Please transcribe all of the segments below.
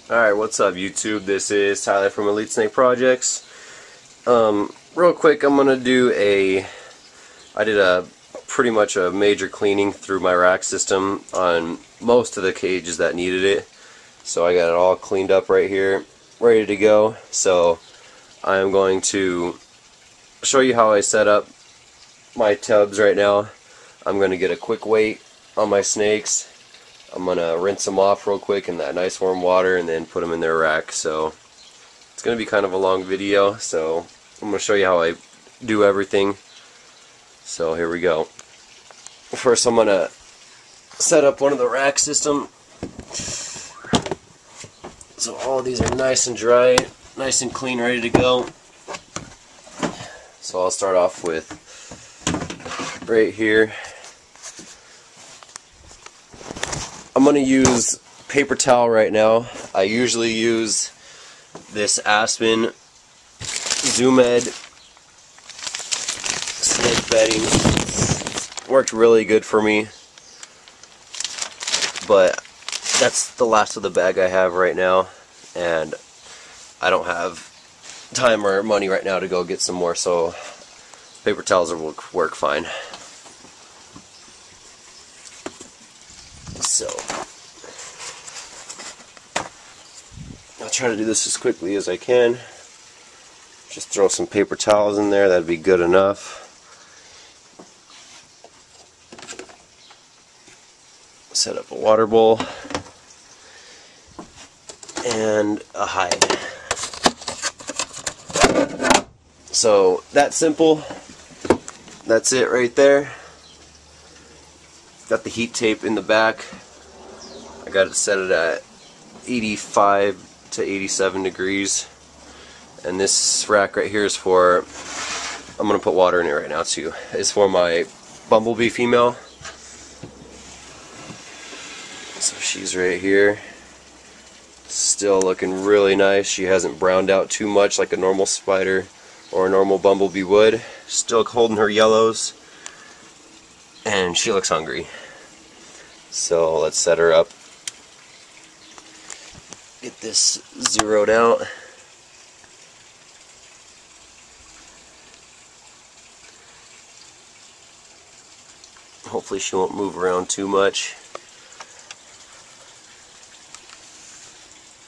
Alright, what's up YouTube? This is Tyler from Elite Snake Projects. Real quick, I'm gonna do I did pretty much a major cleaning through my rack system on most of the cages that needed it. So I got it all cleaned up right here, ready to go. So I am going to show you how I set up my tubs right now. I'm gonna get a quick weight on my snakes. I'm going to rinse them off real quick in that nice warm water and then put them in their rack. So it's going to be kind of a long video, so I'm going to show you how I do everything. So here we go. First I'm going to set up one of the rack system. So all of these are nice and dry, nice and clean, ready to go. So I'll start off with right here. I'm going to use paper towel right now. I usually use this Aspen Zoom Ed snake bedding. Worked really good for me, but that's the last of the bag I have right now, and I don't have time or money right now to go get some more, so paper towels will work fine. So I'll try to do this as quickly as I can. Just throw some paper towels in there, that'd be good enough. Set up a water bowl and a hide. So that's simple. That's it right there. Got the heat tape in the back. I got it set it at 85 to 87 degrees. And this rack right here is for, I'm going to put water in it right now too, is for my bumblebee female. So she's right here. Still looking really nice. She hasn't browned out too much like a normal spider or a normal bumblebee would. Still holding her yellows. And she looks hungry. So let's set her up. Get this zeroed out. Hopefully she won't move around too much.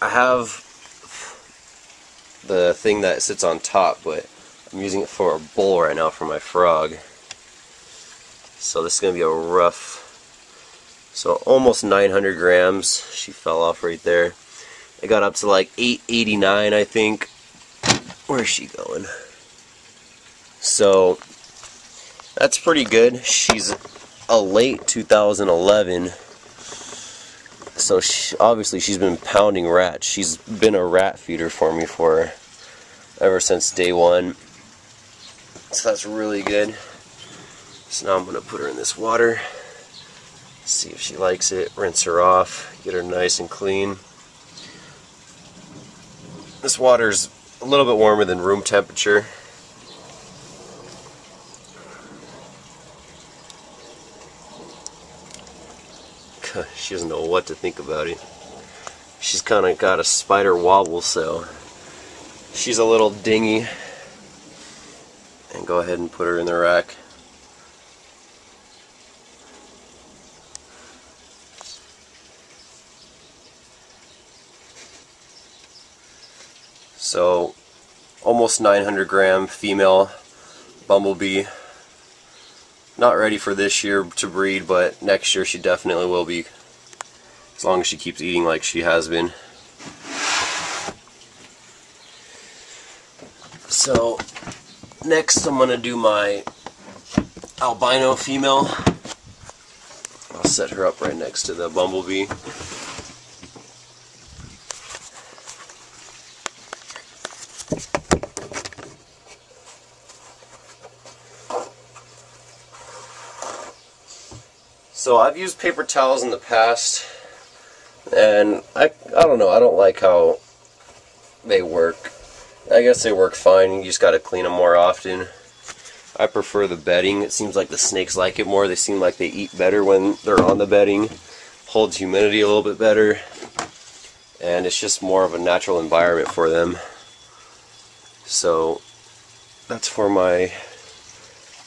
I have the thing that sits on top, but I'm using it for a bowl right now for my frog. So this is going to be a rough, so almost 900 grams. She fell off right there. I got up to like 889, I think. Where's she going? So that's pretty good. She's a late 2011. So obviously she's been pounding rats. She's been a rat feeder for me ever since day one. So that's really good. So now I'm going to put her in this water, see if she likes it, rinse her off, get her nice and clean. This water's a little bit warmer than room temperature. She doesn't know what to think about it. She's kind of got a spider wobble, so she's a little dingy. And go ahead and put her in the rack. So almost 900 gram female bumblebee. Not ready for this year to breed, but next year she definitely will be, as long as she keeps eating like she has been. So next I'm going to do my albino female. I'll set her up right next to the bumblebee. So I've used paper towels in the past, and I don't know, I don't like how they work. I guess they work fine, you just gotta clean them more often. I prefer the bedding. It seems like the snakes like it more. They seem like they eat better when they're on the bedding. Holds humidity a little bit better. and it's just more of a natural environment for them. So that's for my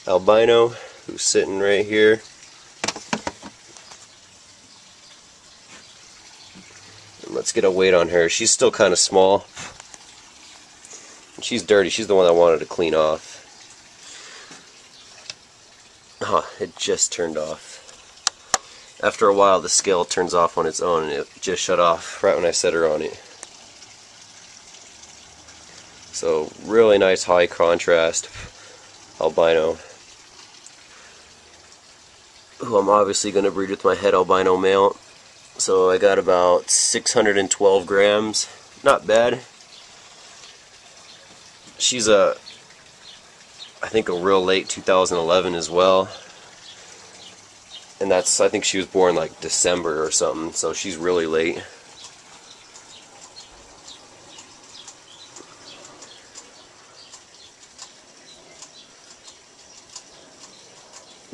albino, who's sitting right here. And let's get a weight on her. She's still kind of small. She's dirty. She's the one I wanted to clean off. It just turned off. After a while, the scale turns off on its own, and it just shut off right when I set her on it. So, really nice high contrast albino, who I'm obviously going to breed with my het albino male. So I got about 612 grams. Not bad. She's I think a real late 2011 as well. And I think she was born like December or something, so she's really late.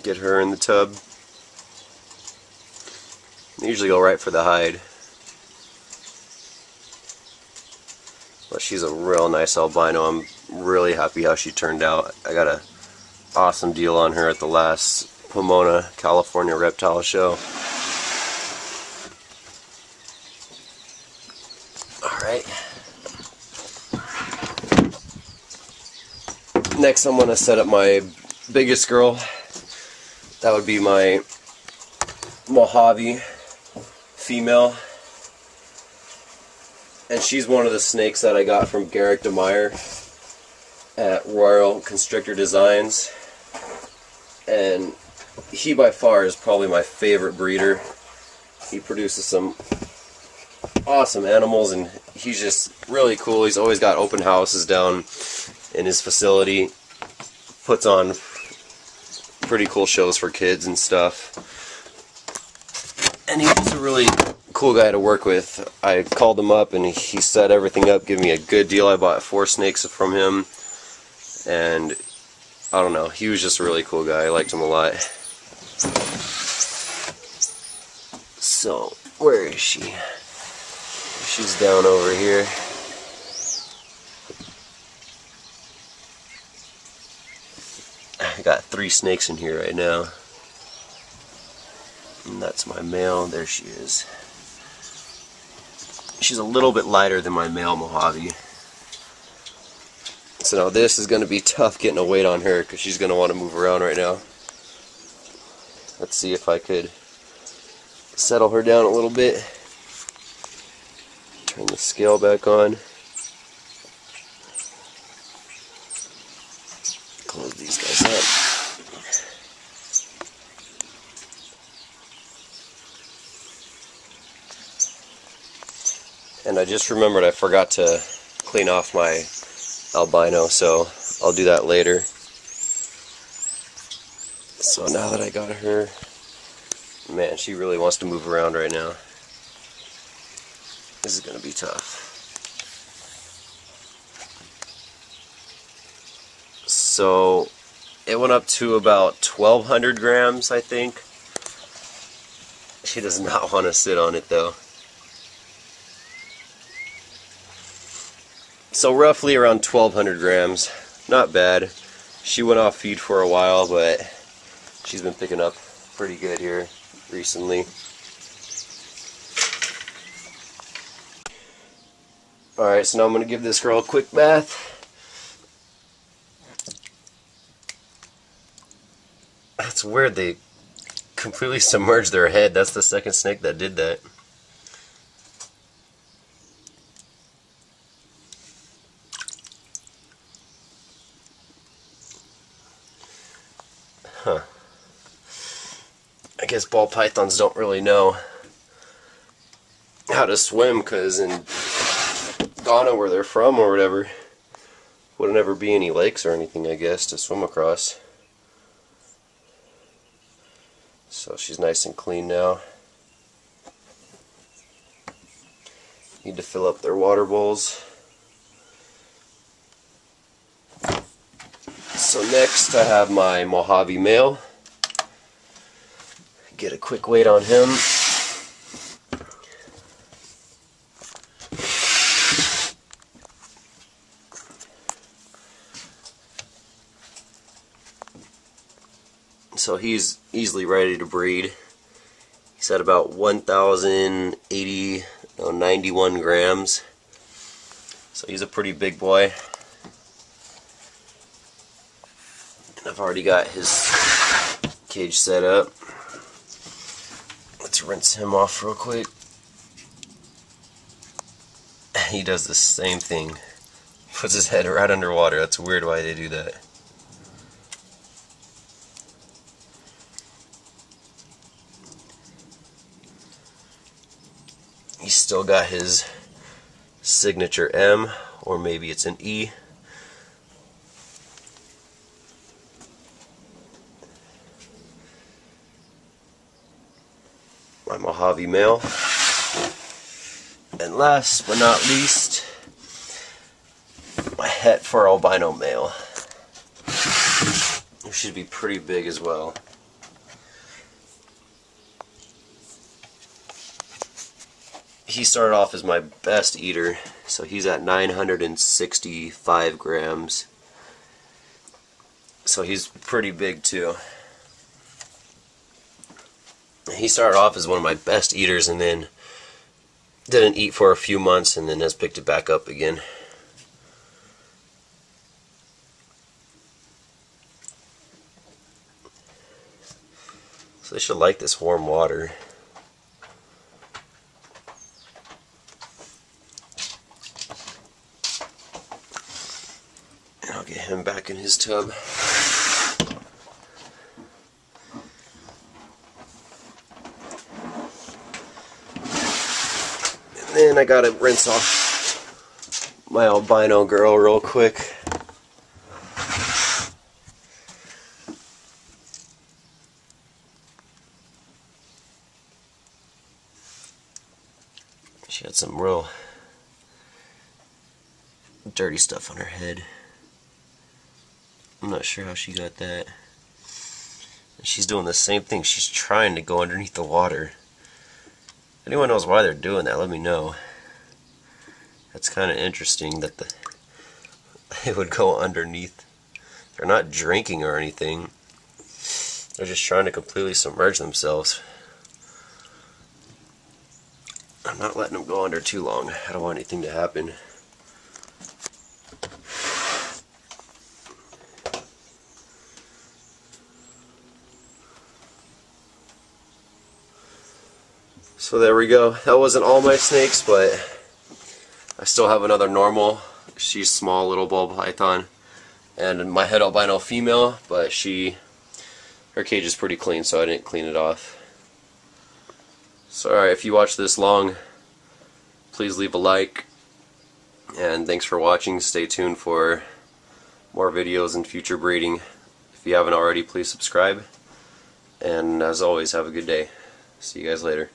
Get her in the tub. I usually go right for the hide. But she's a real nice albino. I'm really happy how she turned out. I got an awesome deal on her at the last Pomona, California reptile show. Alright. Next I'm going to set up my biggest girl. That would be my Mojave female. And she's one of the snakes that I got from Garrick DeMeyer at Royal Constrictor Designs. And he by far is probably my favorite breeder. He produces some awesome animals, and he's just really cool. He's always got open houses down in his facility. Puts on pretty cool shows for kids and stuff. And he's a really cool guy to work with. I called him up and he set everything up, gave me a good deal. I bought 4 snakes from him, and I don't know, he was just a really cool guy. I liked him a lot. So, where is she? She's down over here. I got 3 snakes in here right now. And that's my male. There she is. She's a little bit lighter than my male Mojave. So now this is going to be tough getting a weight on her because she's going to want to move around right now. Let's see if I could settle her down a little bit. Turn the scale back on. Close these guys up. And I just remembered I forgot to clean off my albino, so I'll do that later. So now that I got her, man, she really wants to move around right now. This is going to be tough. So it went up to about 1,200 grams, I think. She does not want to sit on it though. So roughly around 1,200 grams. Not bad. She went off feed for a while, but she's been picking up pretty good here recently. Alright, so now I'm going to give this girl a quick bath. That's weird, they completely submerged their head. That's the second snake that did that. Huh. I guess ball pythons don't really know how to swim, because in Ghana, where they're from or whatever, wouldn't ever be any lakes or anything, I guess, to swim across. So she's nice and clean now. Need to fill up their water bowls. So next I have my Mojave male. Get a quick weight on him. So he's easily ready to breed. He's at about 91 grams. So he's a pretty big boy. And I've already got his cage set up. Let's rinse him off real quick. He does the same thing. Puts his head right underwater. That's weird why they do that. He's still got his signature M, or maybe it's an E. My Mojave male. And last but not least, my Het for albino male. He should be pretty big as well. He started off as my best eater, so he's at 965 grams. So he's pretty big too. He started off as one of my best eaters and then didn't eat for a few months and then has picked it back up again. So they should like this warm water. And I'll get him back in his tub. And then I gotta rinse off my albino girl real quick. She had some real dirty stuff on her head. I'm not sure how she got that. And she's doing the same thing. She's trying to go underneath the water. If anyone knows why they're doing that, let me know. That's kind of interesting that they would go underneath. They're not drinking or anything. They're just trying to completely submerge themselves. I'm not letting them go under too long. I don't want anything to happen. So there we go. That wasn't all my snakes, but I still have another normal. She's small, little ball python, and my Het albino female, but her cage is pretty clean, so I didn't clean it off. So alright, if you watch this long, please leave a like, and thanks for watching. Stay tuned for more videos and future breeding. If you haven't already, please subscribe, and as always, have a good day. See you guys later.